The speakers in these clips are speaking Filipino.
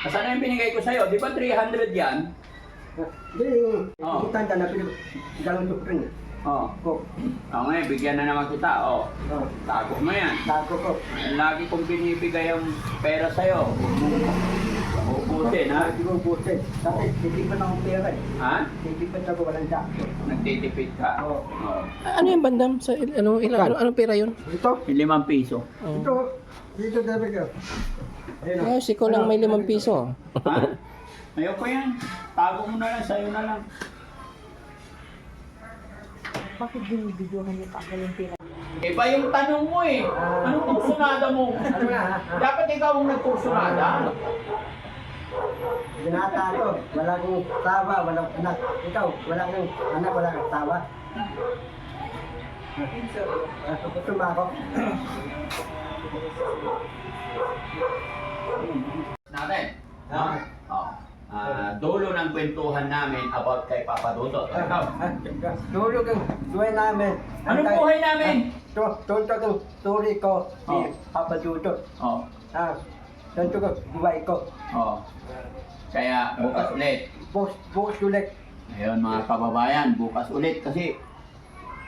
Saan na yung binigay ko sa'yo? Di ba 300 yan? Hindi, Oo. itanda na pinag dalang supring. Oo. Ko. Ngayon, bigyan na naman kita. Oh. Tago mo yan. Tago ko. Lagi kong binibigay yung pera sa'yo. Ubusin, ha? Hindi ko busin. Kasi titipan akong pera eh. Ha? Titipan ako walang sakto. Nagtitipid ka? Oo. Oo. Ano yung bandam? Sa, anong pera yun? Ito, Yung 5 piso. Oh. ito, dito sabi ko. Ayun o. Ah, si ko lang may 5 piso. Ha? Ayoko yan. Tago mo na lang, sa'yo na lang. Bakit binibidyohan niyo pa ako yung pera? Iba yung tanong mo eh. Anong kursunada mo? Ano na ha? Dapat ikaw ang nagkursunada. Binata ko. Walang tawa, walang anak. Ikaw, walang anak, walang tawa. Gusto mo ako? Natin. Dulo ng kwentuhan namin about kay Papa Dudot. Ikaw. Tulog ang buhay namin. Anong buhay namin? Tuntog ang story ko si Oh. Papa Dudot. Oh. Tuntog ang buhay ko. Oh. Kaya bukas ulit. Bukas ulit. Ayun mga kababayan, bukas ulit kasi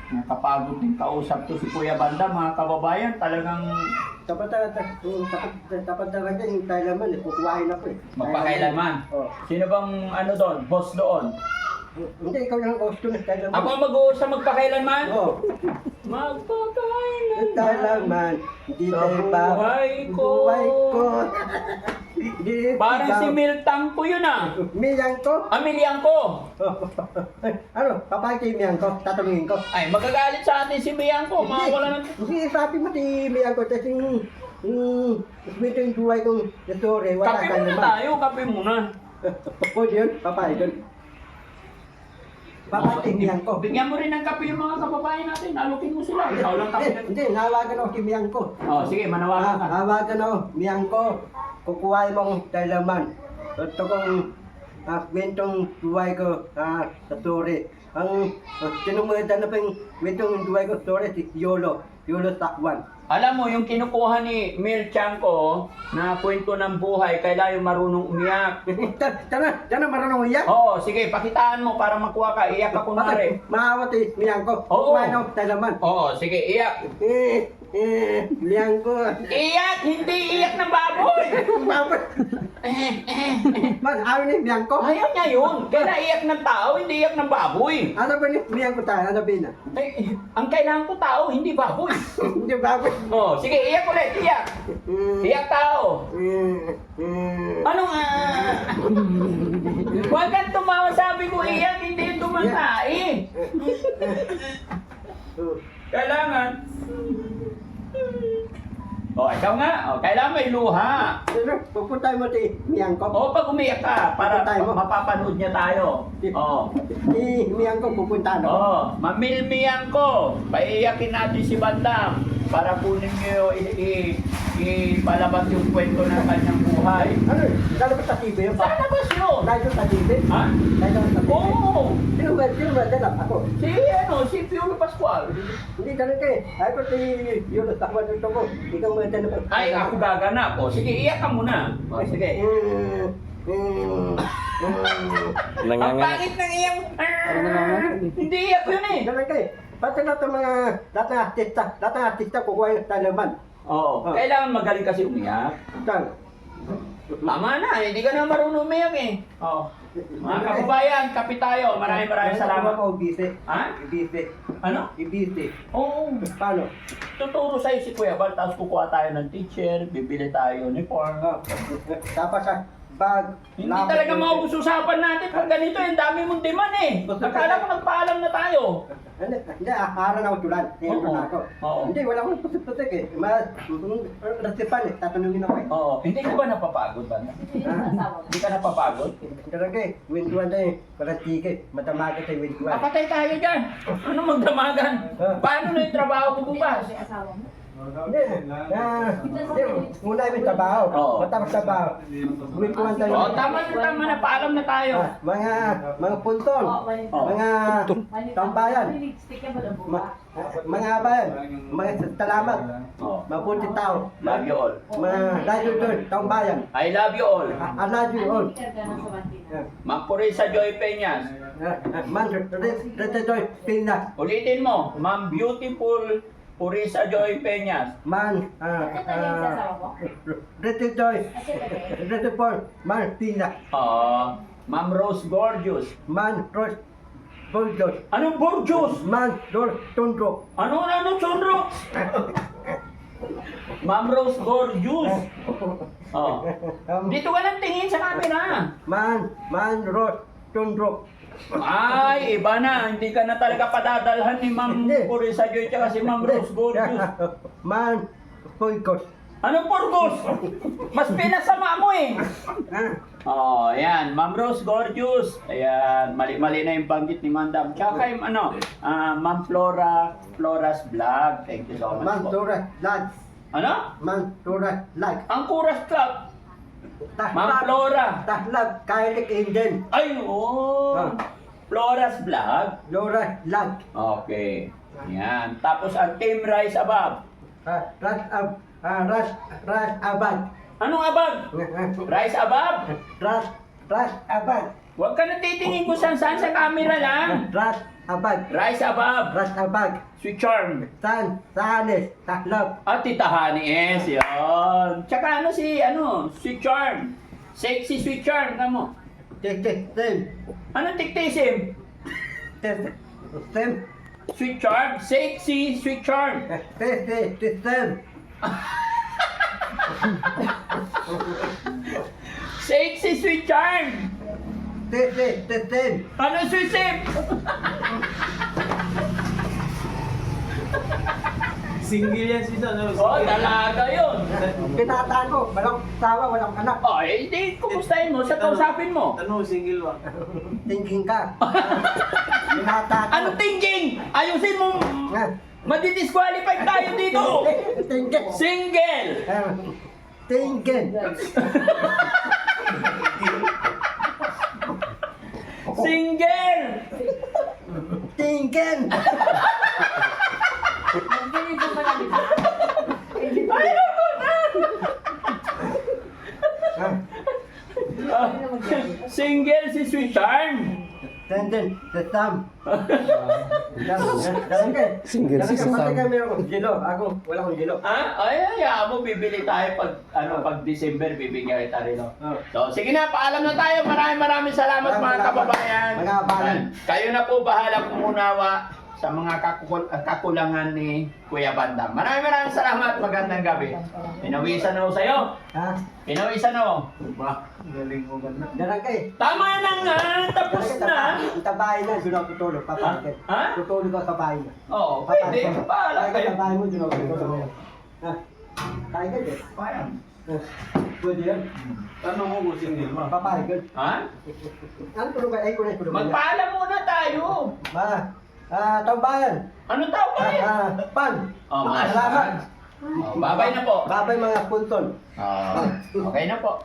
nakapagod din kausap to si Kuya Banda mga kababayan. Talagang Tapat talaga yung Thailand, kukuhain ako eh. magpakailanman. Oh. Sino bang ano doon? Boss doon? Hindi, ikaw yung host doon, Thailand. Ako ang mag-uusap magpakailanman? Oo. Magpakailanman. Thailand, hindi Sa tayo pa. buhay ko. Buhay ko. Di Parang ikaw. si Miltang ko yun ah. Miyang ko. Amilian ko. Ano, papakita yung miyang ko, tatanungin ko. Ay, magagalit sa atin si Miyang ko. Mawala ng... Hindi, sabi mo si miyang ko, kasi ito yung buhay kong story, wala Kape ka muna naman. tayo, kape muna. Pwede yun, papakita yun. Papakita yung miyang ko. Bigyan mo rin ng kape yung mga kababayan natin. Alukin mo sila. Ikaw lang kape. Hindi, nahawagan ako si miyang ko. Oh, sige, manawagan ka. Hawagan ako, miyang ko. Kukuhain mo akong Thailaman. Ito kong kwentong buhay ko sa story. Ang sinumuhitan na pa yung kwentong buhay ko story si Yolo Takwan. Alam mo, yung kinukuha ni Mil Chanko na kwento ng buhay, kailangan yung marunong umiyak. Tara, marunong iyak? Oo, sige, pakitaan mo para makuha ka. Iyak ka kunwari. Maawat eh, miyang ko. Oo. Kukuhain ako Thailaman. Oo, sige, iyak. Miyang ko. Iyak, hindi iyak ng baboy. Bakit? Ayaw ni miyang ko? Ayaw niya yun. Kailangan iyak ng tao, hindi iyak ng baboy. Ano ba ni miyang ko tayo? Ano ba na? Ay, ang kailangan ko tao, hindi baboy. Hindi bakit? Oh, sige, iyak ulit, iyak. Iyak tao. Ano nga? Huwag kang tumawa, sabi ko iyak, hindi yung tumatay. Kailangan. Oh, ikaw nga. Oh, kailangan may luha. Pupuntahin mo si miyang ko. Oh, pag umiyak ka, para Tayo mo. mapapanood niya tayo. Oh. Miyang ko pupuntahan ako. Oh, mamilmiyan ko. Paiiyakin natin si Bandam para kunin niyo ipalabas yung kwento ng kanyang buhay. Ano? Lalabas sa TV yun? Saan labas yun? Dahil sa TV? Ha? Dahil sa TV? Oo. Sino ba dalap ako? Si Piolo Pascual. Hindi ganun kayo. Ay ko si Yunus Takwan dito ko. Ikaw mo ito na. Ay, ako gaganap. O, sige, iyak ka muna. O, sige. Ang Nanganganak. pangit ng iyang... Hindi iyak yun eh. Ganun kayo. Pati na itong mga datang artista kukuha yung Taliban. Oo. Kailangan magaling kasi umiyak. Saan? Tama na, hindi ka na marunong umiyak eh. Oo. Mga kababayan, kape tayo. Maraming salamat. Ako busy. Ha? Busy. Ano? Busy. Oo. Paano? Tuturo sa'yo si Kuya Bal, tapos kukuha tayo ng teacher, bibili tayo uniform. Tapos sa bag. Hindi talaga maubos usapan natin pag ganito, ang dami mong demand eh. Akala ko nagpaalam na tayo. Hindi, araw na ako tulad. Tingnan na ako. Oo. Hindi, wala akong putik eh. Rasipan eh, tatanungin ako eh. Oo. Hindi ka ba napapagod ba? Hindi ka napapagod? Talaga eh, wintuan na eh. Parang tigil, matamaga sa wintuan. Papatay tayo dyan. Ano magdamagan? Paano na yung trabaho ko bukas? Kasi asawa mo. Muna yung trabaho. Oo. Matapos trabaho. Gawin ko ang Oh, tama na, paalam na tayo. Mga puntol. Oh. Mga tambayan. Mga abayan. Mga salamat. Oh. Mabuti tao. Love you all. Mga radyo doon, tambayan. I love you all. I love you all. Ma'am Purisa Joy Peñas. Man, Retoy, Pina. Ulitin mo, Ma'am Beautiful Purisa Joy Peñas. Man, Retoy, Man, Pina. Ma'am Rose Gorgeous. Man, Rose, Bulldog. Anong Gorgeous? Man, Rose, Tundro. Ano Chondro? Ma'am Rose Gorgeous. Oh. Dito ka lang tingin sa camera. Man, Rose, Tundro. Ay, iba na. Hindi ka na talaga padadalhan ni Ma'am Hindi. Purisa Joy tsaka si Ma'am Rose Gorgeous. Man, Pulkos. Anong Purgos? Mas pinasama mo eh. Oh, ayan. Ma'am Rose Gorgeous. Ayan, mali-mali na yung banggit ni Mandam. Tsaka kay, Ma'am Flora's Vlog. Thank you so much Man, po. Tura, Lag. Ano? Man, Tura, Lag. Ang Kuras Club. Ma'am Flora. Tahlag, Kailik Indian. Ay, oh. Flora's Vlog. Lora, Lag. Okay. Ayan. Tapos ang Team Rise Above. Ras Abad. Anong abag? Rise Above? Ras Abad. Huwag ka na titingin kung saan sa camera lang. Ras Abad. Rise Above. Ras Abad. Sweet Charm. Sahanes, Tahlab. At Titahani S. Yun. Tsaka Sweet Charm. Sexy Sweet Charm. Kamo. Tem. Anong tiktisim? Tem. Sweet Charm. Sexy Sweet Charm. Tem. Sexy Sweet Charm. Tem. Ano Sweet Sim? Single yan si Son. Oh, talaga yun. Pinataan ko, walang tawa, walang anak. Oh, hindi. Kumustahin mo? Sa kausapin mo. Ano, single ba? Thinking ka. Pinataan ko. Ano thinking? Ayusin mo. Nga. Madidisqualify tayo dito. Thinking. Single. Thinking. Single. Thinking. Ayoko na. Single si Sweet Charm. Tendon, the thumb. Single si Sam. Pati kami akong gilo. Ako, wala akong gilo. Ay, mo bibili tayo pag December bibigyan kita rin. So, sige na, paalam na tayo. Maraming salamat mga kababayan. Mga kababayan. Kayo na po bahala kumunawa sa mga kakulangan ni Kuya Bandam. Maraming salamat. Magandang gabi. Pinawisan na ho sa'yo. Ha? Pinawisan na ho. Ba, galing mo ganda. Darangay. Tama na nga. Tapos na. Itabahin na, doon ako tutulog. Papakit. Ha? Tutulog ako sa bahay na. Oo, pwede. Bahala kayo. Sa bahay mo, doon ako tutulog. Ha? Kaya ka din. Parang. Pwede yan. Tanong mo kung single mo. Papayag ka. Ha? Ano tulog ka? Ay, kunay tulog ka. Magpaalam muna tayo. Tambayan. Ano tao ba yun? Pan. Oh, mga Salamat. Oh, babay na po. Babay mga puntol. Okay na po.